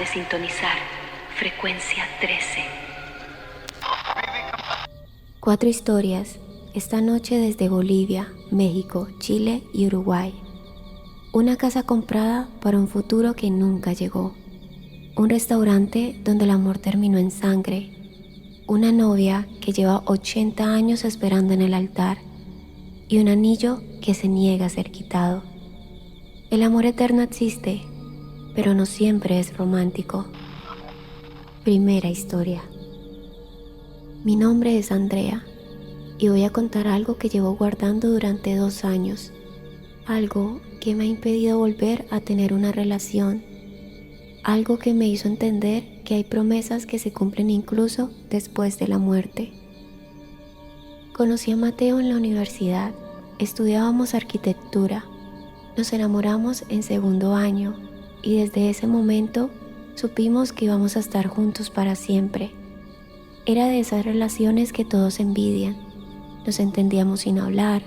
de sintonizar frecuencia 13. 4 historias, esta noche desde Bolivia, México, Chile y Uruguay. Una casa comprada para un futuro que nunca llegó. Un restaurante donde el amor terminó en sangre. Una novia que lleva 80 años esperando en el altar. Y un anillo que se niega a ser quitado. El amor eterno existe, pero no siempre es romántico. Primera historia. Mi nombre es Andrea y voy a contar algo que llevo guardando durante 2 años. Algo que me ha impedido volver a tener una relación. Algo que me hizo entender que hay promesas que se cumplen incluso después de la muerte. Conocí a Mateo en la universidad. Estudiábamos arquitectura. Nos enamoramos en 2º año y desde ese momento supimos que íbamos a estar juntos para siempre. Era de esas relaciones que todos envidian. Nos entendíamos sin hablar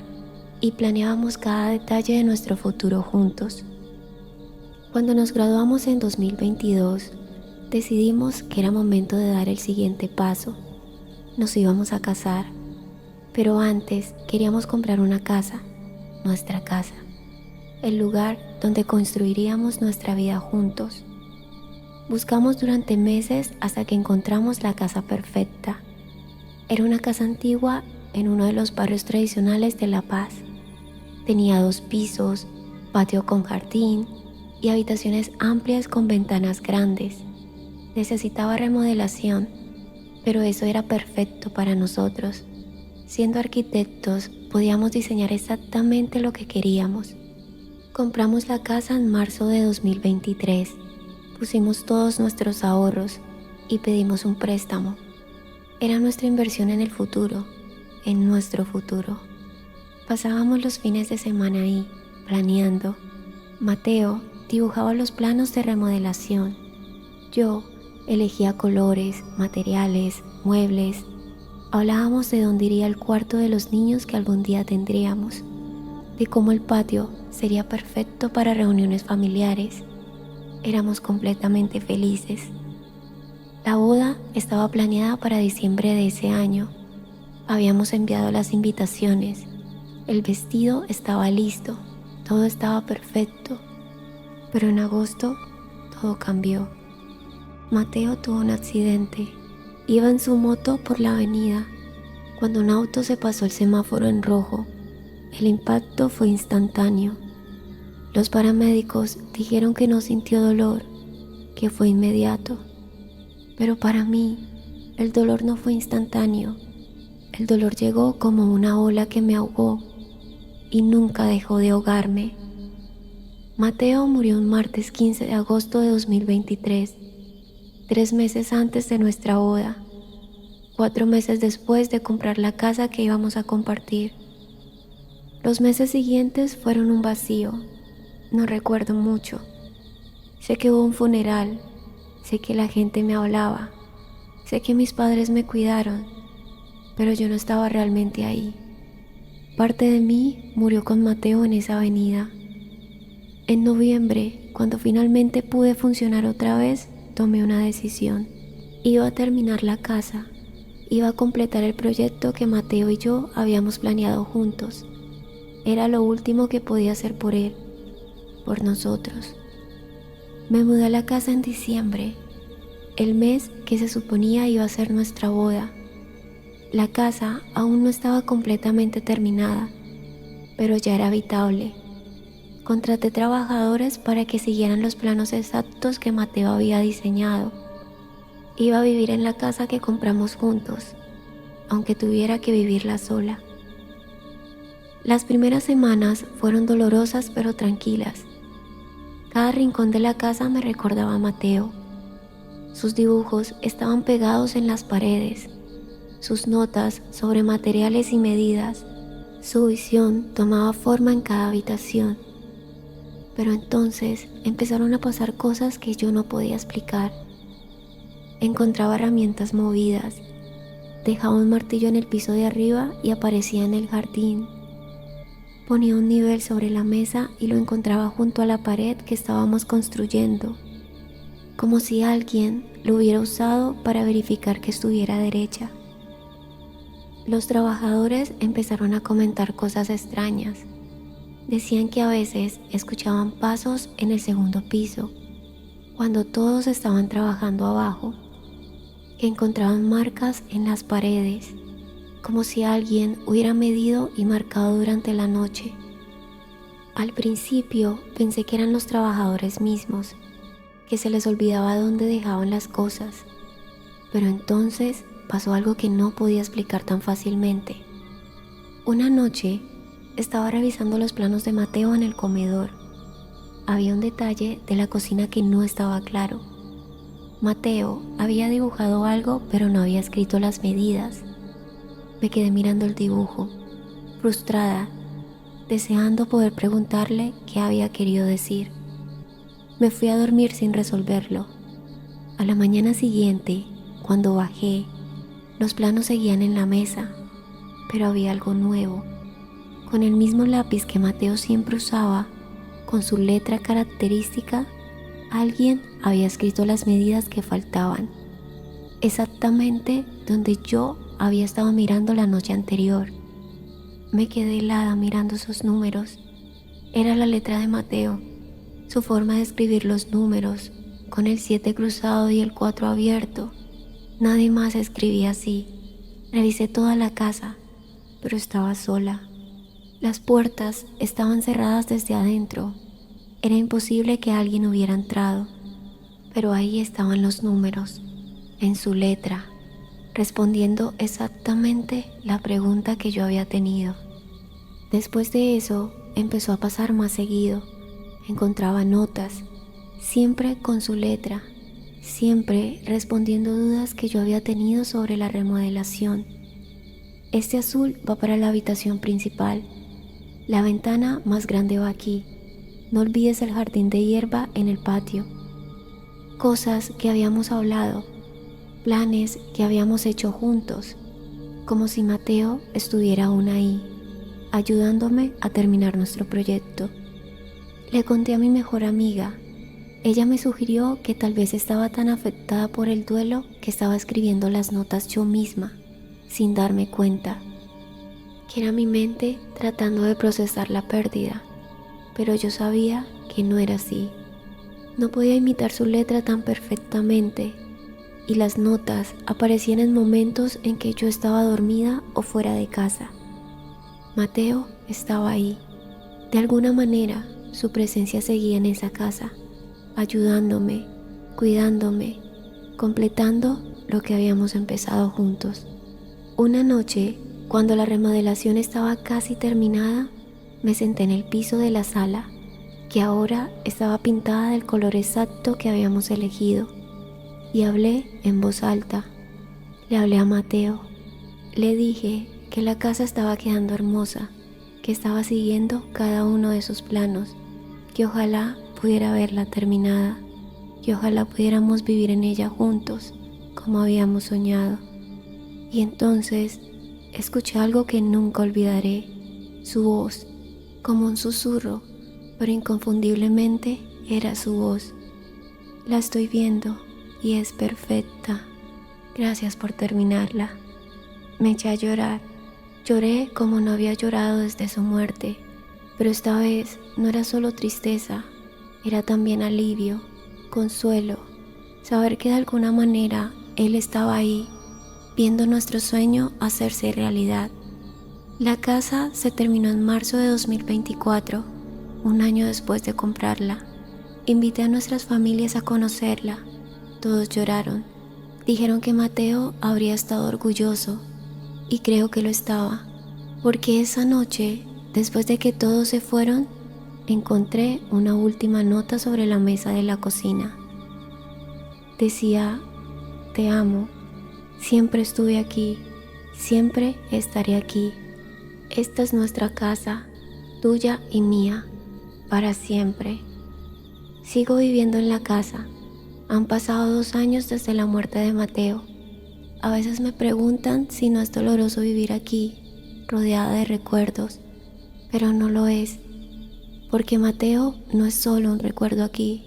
y planeábamos cada detalle de nuestro futuro juntos. Cuando nos graduamos en 2022, decidimos que era momento de dar el siguiente paso. Nos íbamos a casar, pero antes queríamos comprar una casa, nuestra casa. El lugar donde construiríamos nuestra vida juntos. Buscamos durante meses hasta que encontramos la casa perfecta. Era una casa antigua en uno de los barrios tradicionales de La Paz. Tenía 2 pisos, patio con jardín y habitaciones amplias con ventanas grandes. Necesitaba remodelación, pero eso era perfecto para nosotros. Siendo arquitectos, podíamos diseñar exactamente lo que queríamos. Compramos la casa en marzo de 2023, pusimos todos nuestros ahorros y pedimos un préstamo. Era nuestra inversión en el futuro, en nuestro futuro. Pasábamos los fines de semana ahí, planeando. Mateo dibujaba los planos de remodelación. Yo elegía colores, materiales, muebles. Hablábamos de dónde iría el cuarto de los niños que algún día tendríamos, de cómo el patio sería perfecto para reuniones familiares. Éramos completamente felices. La boda estaba planeada para diciembre de ese año. Habíamos enviado las invitaciones. El vestido estaba listo. Todo estaba perfecto. Pero en agosto todo cambió. Mateo tuvo un accidente. Iba en su moto por la avenida cuando un auto se pasó el semáforo en rojo. El impacto fue instantáneo. Los paramédicos dijeron que no sintió dolor, que fue inmediato. Pero para mí, el dolor no fue instantáneo. El dolor llegó como una ola que me ahogó y nunca dejó de ahogarme. Mateo murió un martes 15 de agosto de 2023, 3 meses antes de nuestra boda, 4 meses después de comprar la casa que íbamos a compartir. Los meses siguientes fueron un vacío. No recuerdo mucho. Sé que hubo un funeral, sé que la gente me hablaba, sé que mis padres me cuidaron, pero yo no estaba realmente ahí. Parte de mí murió con Mateo en esa avenida. En noviembre, cuando finalmente pude funcionar otra vez, tomé una decisión. Iba a terminar la casa, iba a completar el proyecto que Mateo y yo habíamos planeado juntos. Era lo último que podía hacer por él, por nosotros. Me mudé a la casa en diciembre, el mes que se suponía iba a ser nuestra boda. La casa aún no estaba completamente terminada, pero ya era habitable. Contraté trabajadores para que siguieran los planos exactos que Mateo había diseñado. Iba a vivir en la casa que compramos juntos, aunque tuviera que vivirla sola. Las primeras semanas fueron dolorosas pero tranquilas. Cada rincón de la casa me recordaba a Mateo. Sus dibujos estaban pegados en las paredes, sus notas sobre materiales y medidas. Su visión tomaba forma en cada habitación. Pero entonces empezaron a pasar cosas que yo no podía explicar. Encontraba herramientas movidas, dejaba un martillo en el piso de arriba y aparecía en el jardín. Ponía un nivel sobre la mesa y lo encontraba junto a la pared que estábamos construyendo. como si alguien lo hubiera usado para verificar que estuviera derecha. Los trabajadores empezaron a comentar cosas extrañas. Decían que a veces escuchaban pasos en el segundo piso, cuando todos estaban trabajando abajo, que encontraban marcas en las paredes, como si alguien hubiera medido y marcado durante la noche. Al principio pensé que eran los trabajadores mismos, que se les olvidaba dónde dejaban las cosas, pero entonces pasó algo que no podía explicar tan fácilmente. Una noche estaba revisando los planos de Mateo en el comedor. Había un detalle de la cocina que no estaba claro. Mateo había dibujado algo, pero no había escrito las medidas. Me quedé mirando el dibujo, frustrada, deseando poder preguntarle qué había querido decir. Me fui a dormir sin resolverlo. A la mañana siguiente, cuando bajé, los planos seguían en la mesa, pero había algo nuevo. Con el mismo lápiz que Mateo siempre usaba, con su letra característica, alguien había escrito las medidas que faltaban, exactamente donde yo había estado mirando la noche anterior. Me quedé helada mirando esos números. Era la letra de Mateo, su forma de escribir los números, con el 7 cruzado y el 4 abierto. Nadie más escribía así. Revisé toda la casa, pero estaba sola. Las puertas estaban cerradas desde adentro. Era imposible que alguien hubiera entrado, pero ahí estaban los números, en su letra, respondiendo exactamente la pregunta que yo había tenido. Después de eso, empezó a pasar más seguido. Encontraba notas, siempre con su letra, siempre respondiendo dudas que yo había tenido sobre la remodelación. Este azul va para la habitación principal. La ventana más grande va aquí. No olvides el jardín de hierba en el patio. Cosas que habíamos hablado, planes que habíamos hecho juntos, como si Mateo estuviera aún ahí, ayudándome a terminar nuestro proyecto. Le conté a mi mejor amiga. Ella me sugirió que tal vez estaba tan afectada por el duelo que estaba escribiendo las notas yo misma, sin darme cuenta, que era mi mente tratando de procesar la pérdida, pero yo sabía que no era así. No podía imitar su letra tan perfectamente, y las notas aparecían en momentos en que yo estaba dormida o fuera de casa. Mateo estaba ahí. De alguna manera, su presencia seguía en esa casa, ayudándome, cuidándome, completando lo que habíamos empezado juntos. Una noche, cuando la remodelación estaba casi terminada, me senté en el piso de la sala, que ahora estaba pintada del color exacto que habíamos elegido, y hablé en voz alta. Le hablé a Mateo. Le dije que la casa estaba quedando hermosa, que estaba siguiendo cada uno de sus planos, que ojalá pudiera verla terminada, que ojalá pudiéramos vivir en ella juntos, como habíamos soñado. Y entonces escuché algo que nunca olvidaré, su voz, como un susurro, pero inconfundiblemente era su voz. La estoy viendo y es perfecta. Gracias por terminarla. Me eché a llorar. Lloré como no había llorado desde su muerte, pero esta vez no era solo tristeza, era también alivio, consuelo, saber que de alguna manera él estaba ahí, viendo nuestro sueño hacerse realidad. La casa se terminó en marzo de 2024, un año después de comprarla. Invité a nuestras familias a conocerla. Todos lloraron. Dijeron que Mateo habría estado orgulloso, y creo que lo estaba, porque esa noche, después de que todos se fueron, encontré una última nota sobre la mesa de la cocina. Decía: te amo, siempre estuve aquí, siempre estaré aquí. Esta es nuestra casa, tuya y mía, para siempre. Sigo viviendo en la casa. Han pasado 2 años desde la muerte de Mateo. A veces me preguntan si no es doloroso vivir aquí, rodeada de recuerdos, pero no lo es, porque Mateo no es solo un recuerdo aquí.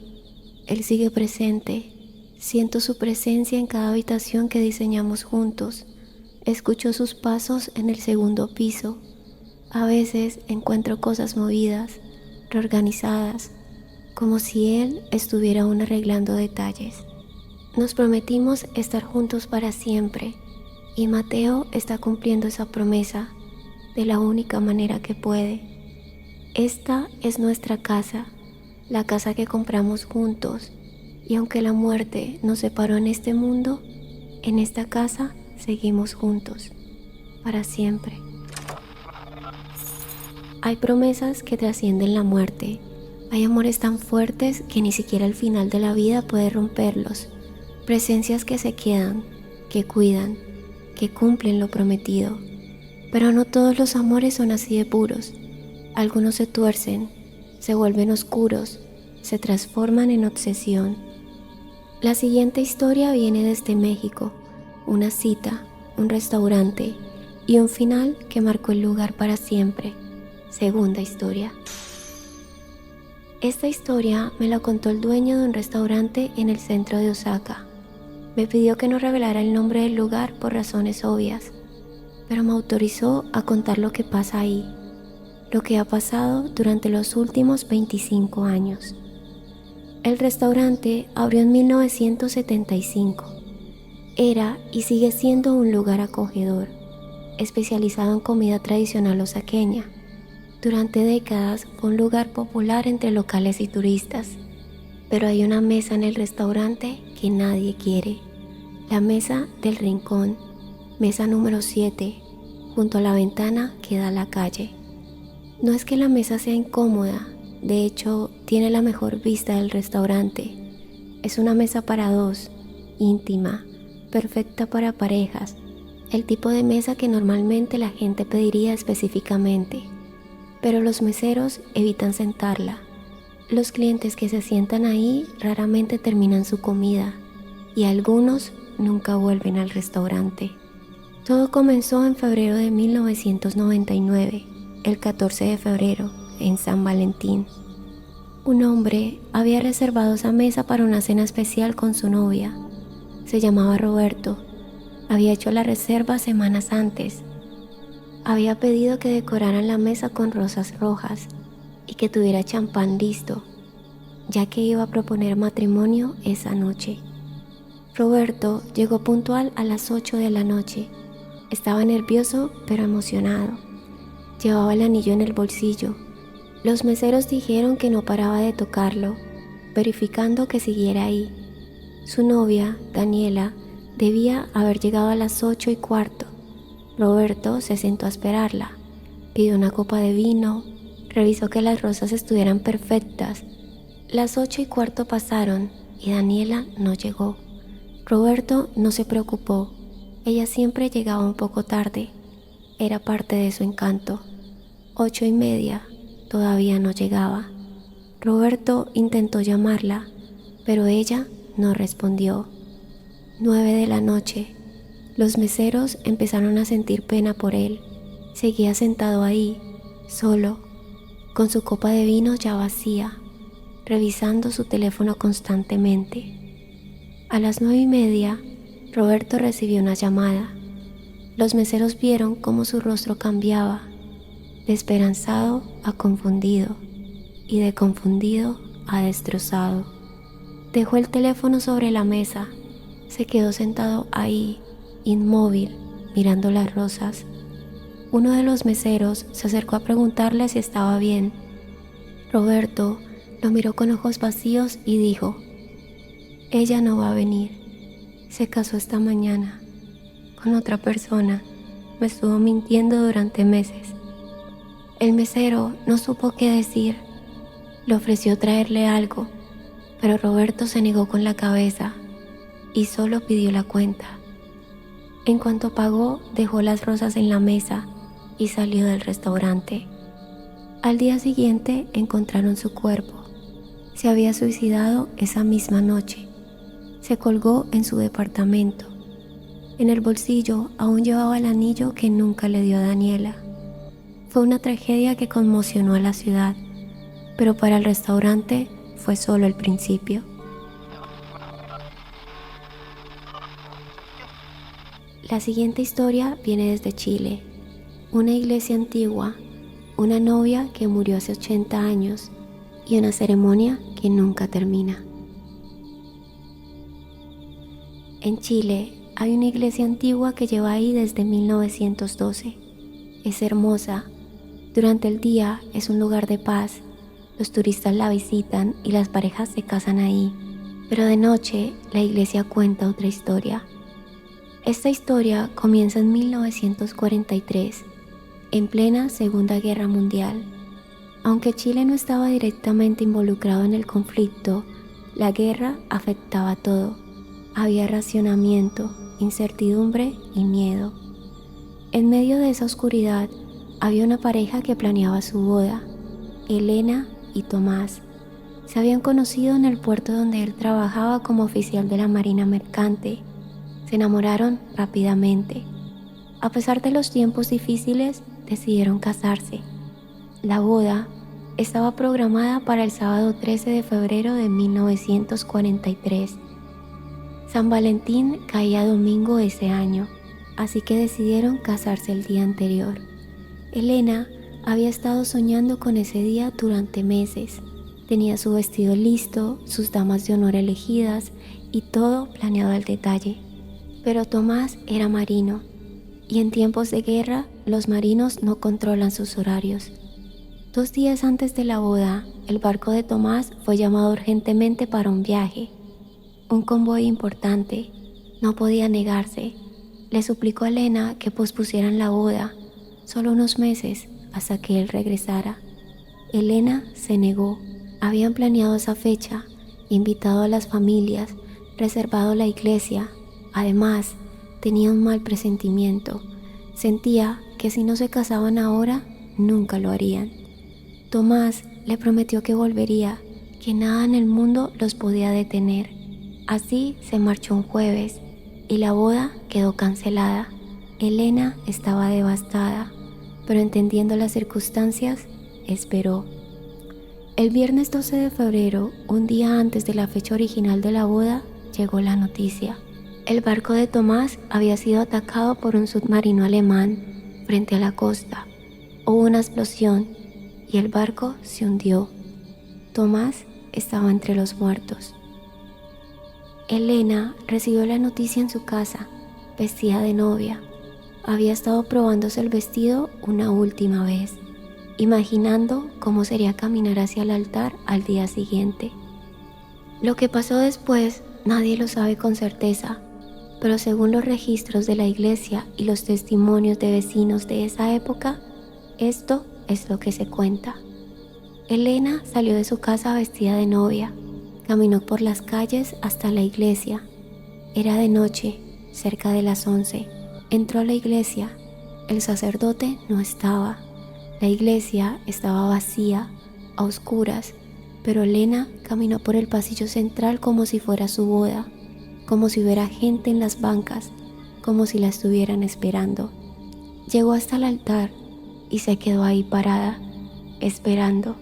Él sigue presente, Siento su presencia en cada habitación que diseñamos juntos. Escucho sus pasos en el segundo piso. A veces encuentro cosas movidas, reorganizadas, como si él estuviera aún arreglando detalles. Nos prometimos estar juntos para siempre y Mateo está cumpliendo esa promesa de la única manera que puede. Esta es nuestra casa, la casa que compramos juntos, y aunque la muerte nos separó en este mundo, en esta casa seguimos juntos, para siempre. Hay promesas que trascienden la muerte. Hay amores tan fuertes que ni siquiera el final de la vida puede romperlos. Presencias que se quedan, que cuidan, que cumplen lo prometido. Pero no todos los amores son así de puros. Algunos se tuercen, se vuelven oscuros, se transforman en obsesión. La siguiente historia viene desde México. Una cita, un restaurante y un final que marcó el lugar para siempre. Segunda historia. Esta historia me la contó el dueño de un restaurante en el centro de Osaka. Me pidió que no revelara el nombre del lugar por razones obvias, pero me autorizó a contar lo que pasa ahí, lo que ha pasado durante los últimos 25 años. El restaurante abrió en 1975. Era y sigue siendo un lugar acogedor, especializado en comida tradicional osaqueña. Durante décadas fue un lugar popular entre locales y turistas, pero hay una mesa en el restaurante que nadie quiere, la mesa del rincón, mesa número 7, junto a la ventana que da a la calle. No es que la mesa sea incómoda, de hecho tiene la mejor vista del restaurante. Es una mesa para dos, íntima, perfecta para parejas, el tipo de mesa que normalmente la gente pediría específicamente. Pero los meseros evitan sentarla. Los clientes que se sientan ahí raramente terminan su comida y algunos nunca vuelven al restaurante. Todo comenzó en febrero de 1999, el 14 de febrero, en San Valentín. Un hombre había reservado esa mesa para una cena especial con su novia. Se llamaba Roberto. Había hecho la reserva semanas antes. Había pedido que decoraran la mesa con rosas rojas y que tuviera champán listo, ya que iba a proponer matrimonio esa noche. Roberto llegó puntual a las 8 de la noche. Estaba nervioso pero emocionado. Llevaba el anillo en el bolsillo. Los meseros dijeron que no paraba de tocarlo, verificando que siguiera ahí. Su novia, Daniela, debía haber llegado a las 8:15. Roberto se sentó a esperarla, pidió una copa de vino, revisó que las rosas estuvieran perfectas. Las 8:15 pasaron y Daniela no llegó. Roberto no se preocupó, ella siempre llegaba un poco tarde, era parte de su encanto. 8:30, todavía no llegaba. Roberto intentó llamarla, pero ella no respondió. 9 de la noche. Los meseros empezaron a sentir pena por él. Seguía sentado ahí, solo, con su copa de vino ya vacía, revisando su teléfono constantemente. A las 9:30, Roberto recibió una llamada. Los meseros vieron cómo su rostro cambiaba, de esperanzado a confundido, y de confundido a destrozado. Dejó el teléfono sobre la mesa, se quedó sentado ahí, inmóvil, mirando las rosas. Uno de los meseros se acercó a preguntarle si estaba bien. Roberto lo miró con ojos vacíos y dijo: «Ella no va a venir. Se casó esta mañana con otra persona. Me estuvo mintiendo durante meses». El mesero no supo qué decir. Le ofreció traerle algo, pero Roberto se negó con la cabeza y solo pidió la cuenta. En cuanto pagó, dejó las rosas en la mesa y salió del restaurante. Al día siguiente encontraron su cuerpo. Se había suicidado esa misma noche. Se colgó en su departamento. En el bolsillo aún llevaba el anillo que nunca le dio a Daniela. Fue una tragedia que conmocionó a la ciudad, pero para el restaurante fue solo el principio. La siguiente historia viene desde Chile. Una iglesia antigua, una novia que murió hace 80 años y una ceremonia que nunca termina. En Chile hay una iglesia antigua que lleva ahí desde 1912. Es hermosa. Durante el día es un lugar de paz. Los turistas la visitan y las parejas se casan ahí. Pero de noche la iglesia cuenta otra historia. Esta historia comienza en 1943, en plena Segunda Guerra Mundial. Aunque Chile no estaba directamente involucrado en el conflicto, la guerra afectaba todo. Había racionamiento, incertidumbre y miedo. En medio de esa oscuridad había una pareja que planeaba su boda, Elena y Tomás. Se habían conocido en el puerto donde él trabajaba como oficial de la Marina Mercante. Se enamoraron rápidamente. A pesar de los tiempos difíciles, decidieron casarse. La boda estaba programada para el sábado 13 de febrero de 1943. San Valentín caía domingo ese año, así que decidieron casarse el día anterior. Elena había estado soñando con ese día durante meses. Tenía su vestido listo, sus damas de honor elegidas y todo planeado al detalle. Pero Tomás era marino, y en tiempos de guerra los marinos no controlan sus horarios. 2 días antes de la boda, el barco de Tomás fue llamado urgentemente para un viaje. Un convoy importante. No podía negarse. Le suplicó a Elena que pospusieran la boda, solo unos meses, hasta que él regresara. Elena se negó. Habían planeado esa fecha, invitado a las familias, reservado la iglesia. Además, tenía un mal presentimiento. Sentía que si no se casaban ahora, nunca lo harían. Tomás le prometió que volvería, que nada en el mundo los podía detener. Así se marchó un jueves y la boda quedó cancelada. Elena estaba devastada, pero entendiendo las circunstancias, esperó. El viernes 12 de febrero, un día antes de la fecha original de la boda, llegó la noticia. El barco de Tomás había sido atacado por un submarino alemán frente a la costa. Hubo una explosión y el barco se hundió. Tomás estaba entre los muertos. Elena recibió la noticia en su casa, vestida de novia. Había estado probándose el vestido una última vez, imaginando cómo sería caminar hacia el altar al día siguiente. Lo que pasó después nadie lo sabe con certeza, pero según los registros de la iglesia y los testimonios de vecinos de esa época, esto es lo que se cuenta. Elena salió de su casa vestida de novia. Caminó por las calles hasta la iglesia. Era de noche, cerca de las 11. Entró a la iglesia. El sacerdote no estaba. La iglesia estaba vacía, a oscuras, pero Elena caminó por el pasillo central como si fuera su boda, como si hubiera gente en las bancas, como si la estuvieran esperando. Llegó hasta el altar y se quedó ahí parada, esperando.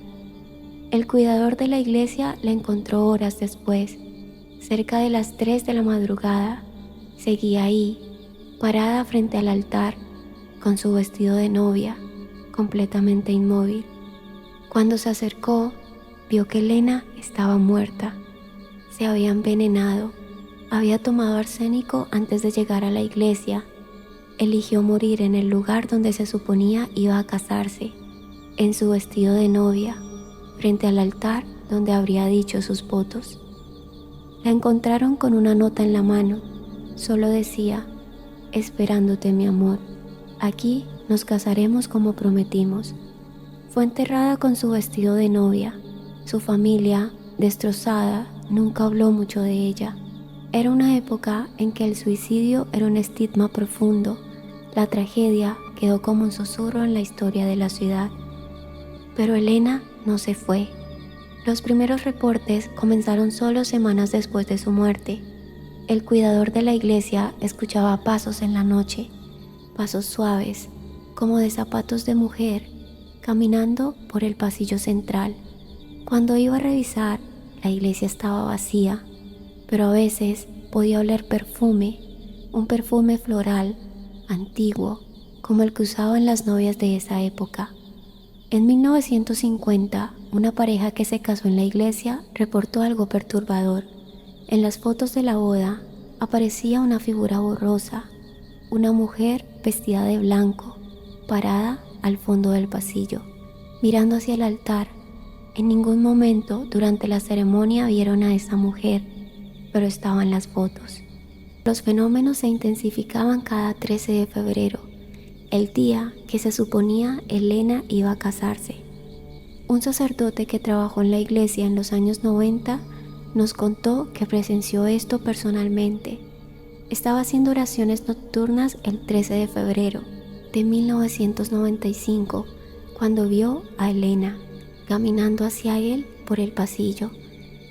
El cuidador de la iglesia la encontró horas después, cerca de las 3 de la madrugada. Seguía ahí, parada frente al altar, con su vestido de novia, completamente inmóvil. Cuando se acercó, vio que Elena estaba muerta. Se había envenenado. Había tomado arsénico antes de llegar a la iglesia. Eligió morir en el lugar donde se suponía iba a casarse, en su vestido de novia, frente al altar donde habría dicho sus votos. La encontraron con una nota en la mano. Solo decía: esperándote, mi amor. Aquí nos casaremos como prometimos. Fue enterrada con su vestido de novia. Su familia, destrozada, nunca habló mucho de ella. Era una época en que el suicidio era un estigma profundo. La tragedia quedó como un susurro en la historia de la ciudad. Pero Elena no se fue. Los primeros reportes comenzaron solo semanas después de su muerte. El cuidador de la iglesia escuchaba pasos en la noche, pasos suaves, como de zapatos de mujer, caminando por el pasillo central. Cuando iba a revisar, la iglesia estaba vacía, pero a veces podía oler perfume, un perfume floral antiguo, como el que usaban las novias de esa época. En 1950, una pareja que se casó en la iglesia reportó algo perturbador. En las fotos de la boda aparecía una figura borrosa, una mujer vestida de blanco, parada al fondo del pasillo, mirando hacia el altar. En ningún momento durante la ceremonia vieron a esa mujer, pero estaba en las fotos. Los fenómenos se intensificaban cada 13 de febrero, el día que se suponía Elena iba a casarse. Un sacerdote que trabajó en la iglesia en los años 90 nos contó que presenció esto personalmente. Estaba haciendo oraciones nocturnas el 13 de febrero de 1995 cuando vio a Elena caminando hacia él por el pasillo.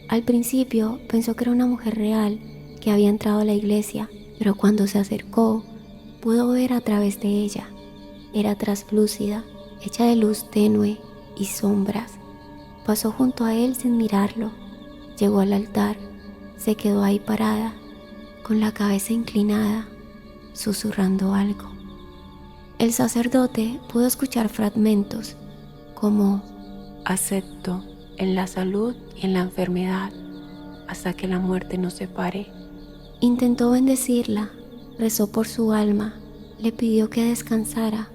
Al principio pensó que era una mujer real que había entrado a la iglesia, pero cuando se acercó pudo ver a través de ella. Era translúcida, hecha de luz tenue y sombras. Pasó junto a él sin mirarlo. Llegó al altar, se quedó ahí parada, con la cabeza inclinada, susurrando algo. El sacerdote pudo escuchar fragmentos como: acepto en la salud y en la enfermedad hasta que la muerte nos separe. Intentó bendecirla, rezó por su alma, le pidió que descansara,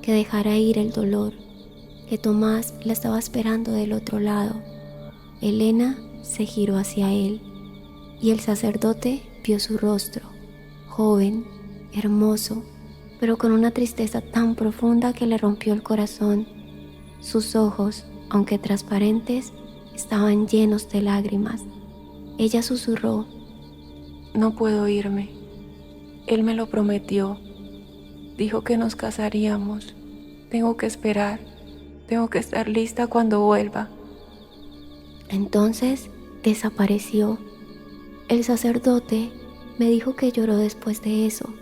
que dejara ir el dolor, que Tomás la estaba esperando del otro lado. Elena se giró hacia él y el sacerdote vio su rostro, joven, hermoso, pero con una tristeza tan profunda que le rompió el corazón. Sus ojos, aunque transparentes, estaban llenos de lágrimas. Ella susurró: no puedo irme. Él me lo prometió. Dijo que nos casaríamos. Tengo que esperar. Tengo que estar lista cuando vuelva. Entonces desapareció. El sacerdote me dijo que lloró después de eso.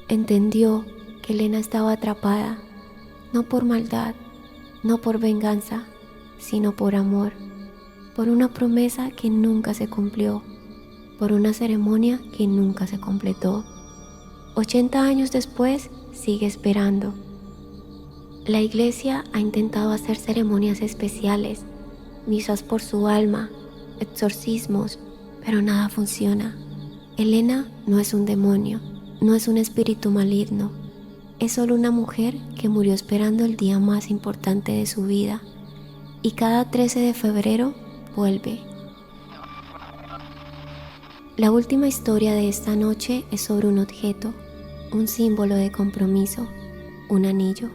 Entendió que Elena estaba atrapada, no por maldad, no por venganza, sino por amor, por una promesa que nunca se cumplió, por una ceremonia que nunca se completó. 80 años después, sigue esperando. La iglesia ha intentado hacer ceremonias especiales, misas por su alma, exorcismos, pero nada funciona. Elena no es un demonio, no es un espíritu maligno, es solo una mujer que murió esperando el día más importante de su vida, y cada 13 de febrero vuelve. La última historia de esta noche es sobre un objeto, un símbolo de compromiso, un anillo.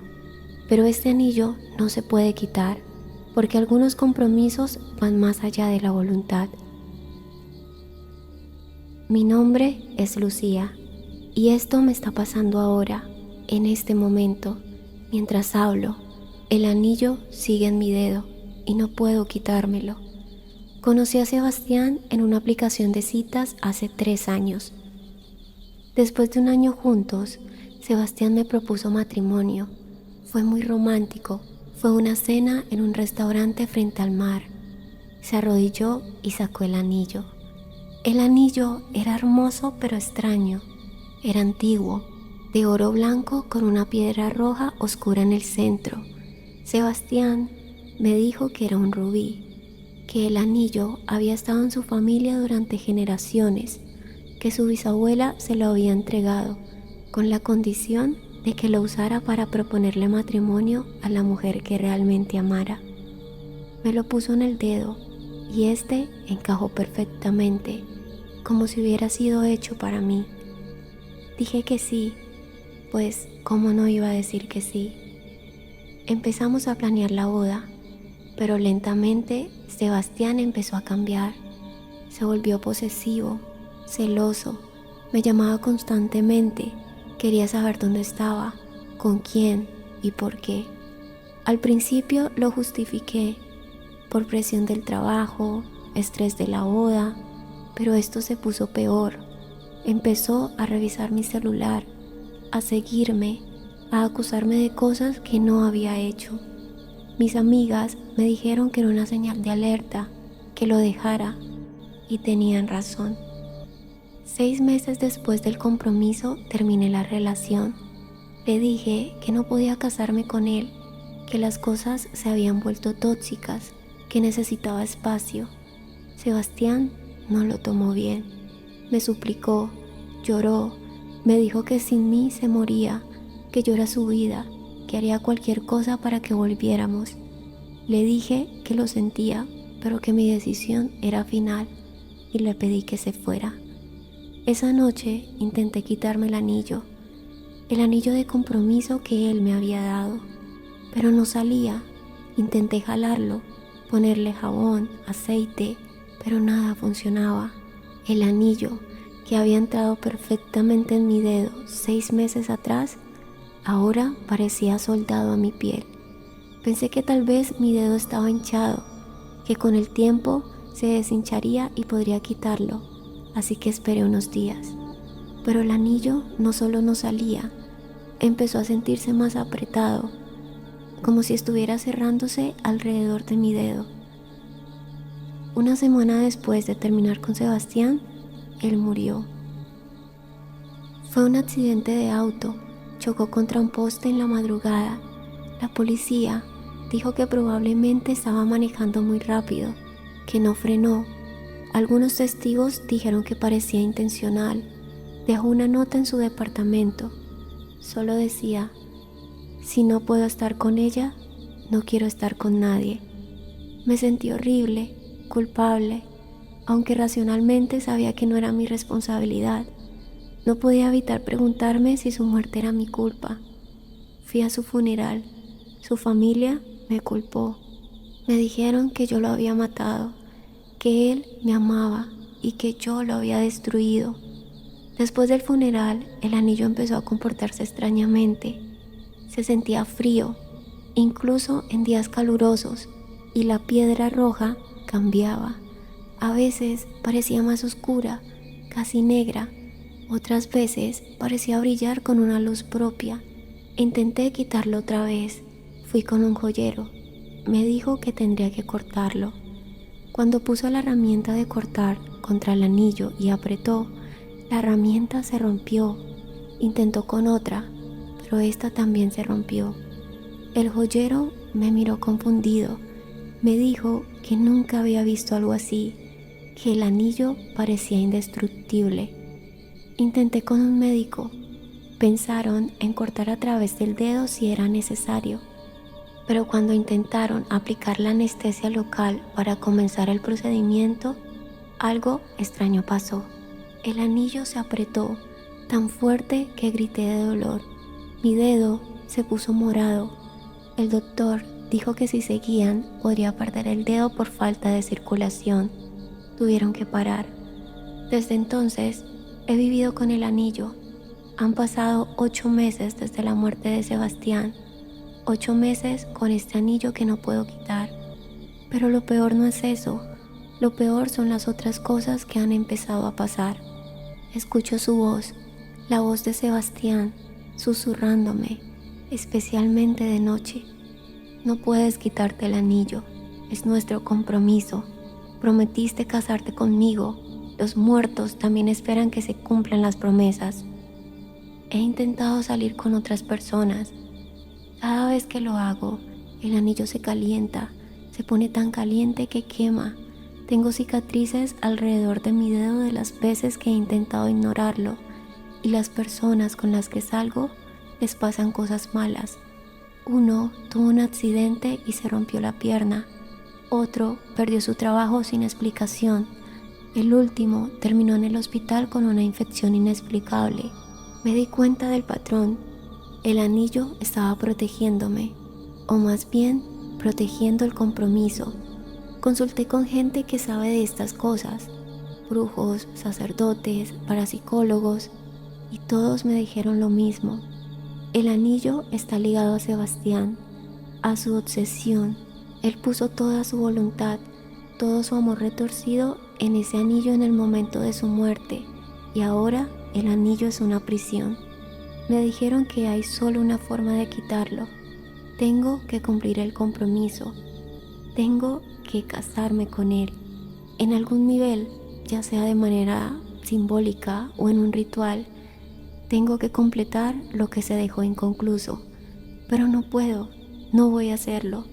Pero este anillo no se puede quitar, porque algunos compromisos van más allá de la voluntad. Mi nombre es Lucía, y esto me está pasando ahora, en este momento, mientras hablo. El anillo sigue en mi dedo y no puedo quitármelo. Conocí a Sebastián en una aplicación de citas hace 3 años. Después de un año juntos, Sebastián me propuso matrimonio. Fue muy romántico. Fue una cena en un restaurante frente al mar. Se arrodilló y sacó el anillo. El anillo era hermoso pero extraño. Era antiguo, de oro blanco con una piedra roja oscura en el centro. Sebastián me dijo que era un rubí, que el anillo había estado en su familia durante generaciones, que su bisabuela se lo había entregado con la condición de que lo usara para proponerle matrimonio a la mujer que realmente amara. Me lo puso en el dedo y este encajó perfectamente, como si hubiera sido hecho para mí. Dije que sí, pues ¿cómo no iba a decir que sí? Empezamos a planear la boda, pero lentamente Sebastián empezó a cambiar. Se volvió posesivo, celoso, me llamaba constantemente. Quería saber dónde estaba, con quién y por qué. Al principio lo justifiqué por presión del trabajo, estrés de la boda, pero esto se puso peor. Empezó a revisar mi celular, a seguirme, a acusarme de cosas que no había hecho. Mis amigas me dijeron que era una señal de alerta, que lo dejara, y tenían razón. 6 meses después del compromiso terminé la relación. Le dije que no podía casarme con él, que las cosas se habían vuelto tóxicas, que necesitaba espacio. Sebastián no lo tomó bien. Me suplicó, lloró, me dijo que sin mí se moría, que yo era su vida, que haría cualquier cosa para que volviéramos. Le dije que lo sentía, pero que mi decisión era final y le pedí que se fuera. Esa noche intenté quitarme el anillo de compromiso que él me había dado, pero no salía. Intenté jalarlo, ponerle jabón, aceite, pero nada funcionaba. El anillo que había entrado perfectamente en mi dedo 6 meses atrás, ahora parecía soldado a mi piel. Pensé que tal vez mi dedo estaba hinchado, que con el tiempo se deshincharía y podría quitarlo, así que esperé unos días. Pero el anillo no solo no salía, empezó a sentirse más apretado, como si estuviera cerrándose alrededor de mi dedo. Una semana después de terminar con Sebastián, él murió. Fue un accidente de auto, chocó contra un poste en la madrugada. La policía dijo que probablemente estaba manejando muy rápido, que no frenó. Algunos testigos dijeron que parecía intencional. Dejó una nota en su departamento. Solo decía: si no puedo estar con ella, no quiero estar con nadie. Me sentí horrible, culpable, aunque racionalmente sabía que no era mi responsabilidad. No podía evitar preguntarme si su muerte era mi culpa. Fui a su funeral. Su familia me culpó. Me dijeron que yo lo había matado, que él me amaba y que yo lo había destruido. Después del funeral, el anillo empezó a comportarse extrañamente. Se sentía frío, incluso en días calurosos, y la piedra roja cambiaba. A veces parecía más oscura, casi negra. Otras veces parecía brillar con una luz propia. Intenté quitarlo otra vez. Fui con un joyero. Me dijo que tendría que cortarlo. Cuando puso la herramienta de cortar contra el anillo y apretó, la herramienta se rompió. Intentó con otra, pero esta también se rompió. El joyero me miró confundido. Me dijo que nunca había visto algo así, que el anillo parecía indestructible. Intenté con un médico. Pensaron en cortar a través del dedo si era necesario, pero cuando intentaron aplicar la anestesia local para comenzar el procedimiento, algo extraño pasó. El anillo se apretó tan fuerte que grité de dolor. Mi dedo se puso morado. El doctor dijo que si seguían podría perder el dedo por falta de circulación. Tuvieron que parar. Desde entonces he vivido con el anillo. Han pasado 8 meses desde la muerte de Sebastián. 8 meses con este anillo que no puedo quitar. Pero lo peor no es eso. Lo peor son las otras cosas que han empezado a pasar. Escucho su voz, la voz de Sebastián, susurrándome, especialmente de noche. No puedes quitarte el anillo. Es nuestro compromiso. Prometiste casarte conmigo. Los muertos también esperan que se cumplan las promesas. He intentado salir con otras personas. Cada vez que lo hago, el anillo se calienta, se pone tan caliente que quema. Tengo cicatrices alrededor de mi dedo de las veces que he intentado ignorarlo, y las personas con las que salgo les pasan cosas malas. Uno tuvo un accidente y se rompió la pierna. Otro perdió su trabajo sin explicación. El último terminó en el hospital con una infección inexplicable. Me di cuenta del patrón. El anillo estaba protegiéndome, o más bien protegiendo el compromiso. Consulté con gente que sabe de estas cosas, brujos, sacerdotes, parapsicólogos, y todos me dijeron lo mismo. El anillo está ligado a Sebastián, a su obsesión. Él puso toda su voluntad, todo su amor retorcido en ese anillo en el momento de su muerte, y ahora el anillo es una prisión. Me dijeron que hay solo una forma de quitarlo. Tengo que cumplir el compromiso. Tengo que casarme con él. En algún nivel, ya sea de manera simbólica o en un ritual, tengo que completar lo que se dejó inconcluso. Pero no puedo, no voy a hacerlo.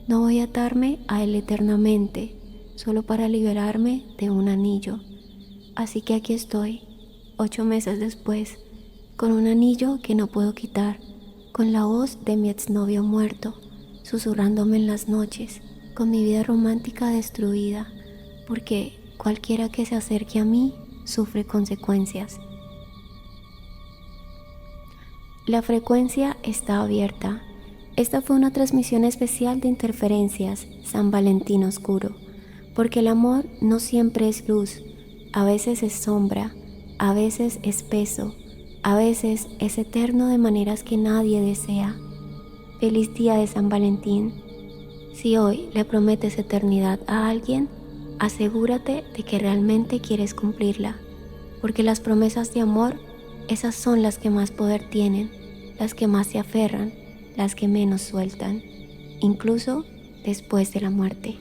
No voy a atarme a él eternamente, solo para liberarme de un anillo. Así que aquí estoy, 8 meses después, con un anillo que no puedo quitar, con la voz de mi exnovio muerto, susurrándome en las noches, con mi vida romántica destruida, porque cualquiera que se acerque a mí sufre consecuencias. La frecuencia está abierta. Esta fue una transmisión especial de Interferencias, San Valentín Oscuro, porque el amor no siempre es luz, a veces es sombra, a veces es peso, a veces es eterno de maneras que nadie desea. Feliz día de San Valentín. Si hoy le prometes eternidad a alguien, asegúrate de que realmente quieres cumplirla, porque las promesas de amor, esas son las que más poder tienen, las que más se aferran, las que menos sueltan, incluso después de la muerte.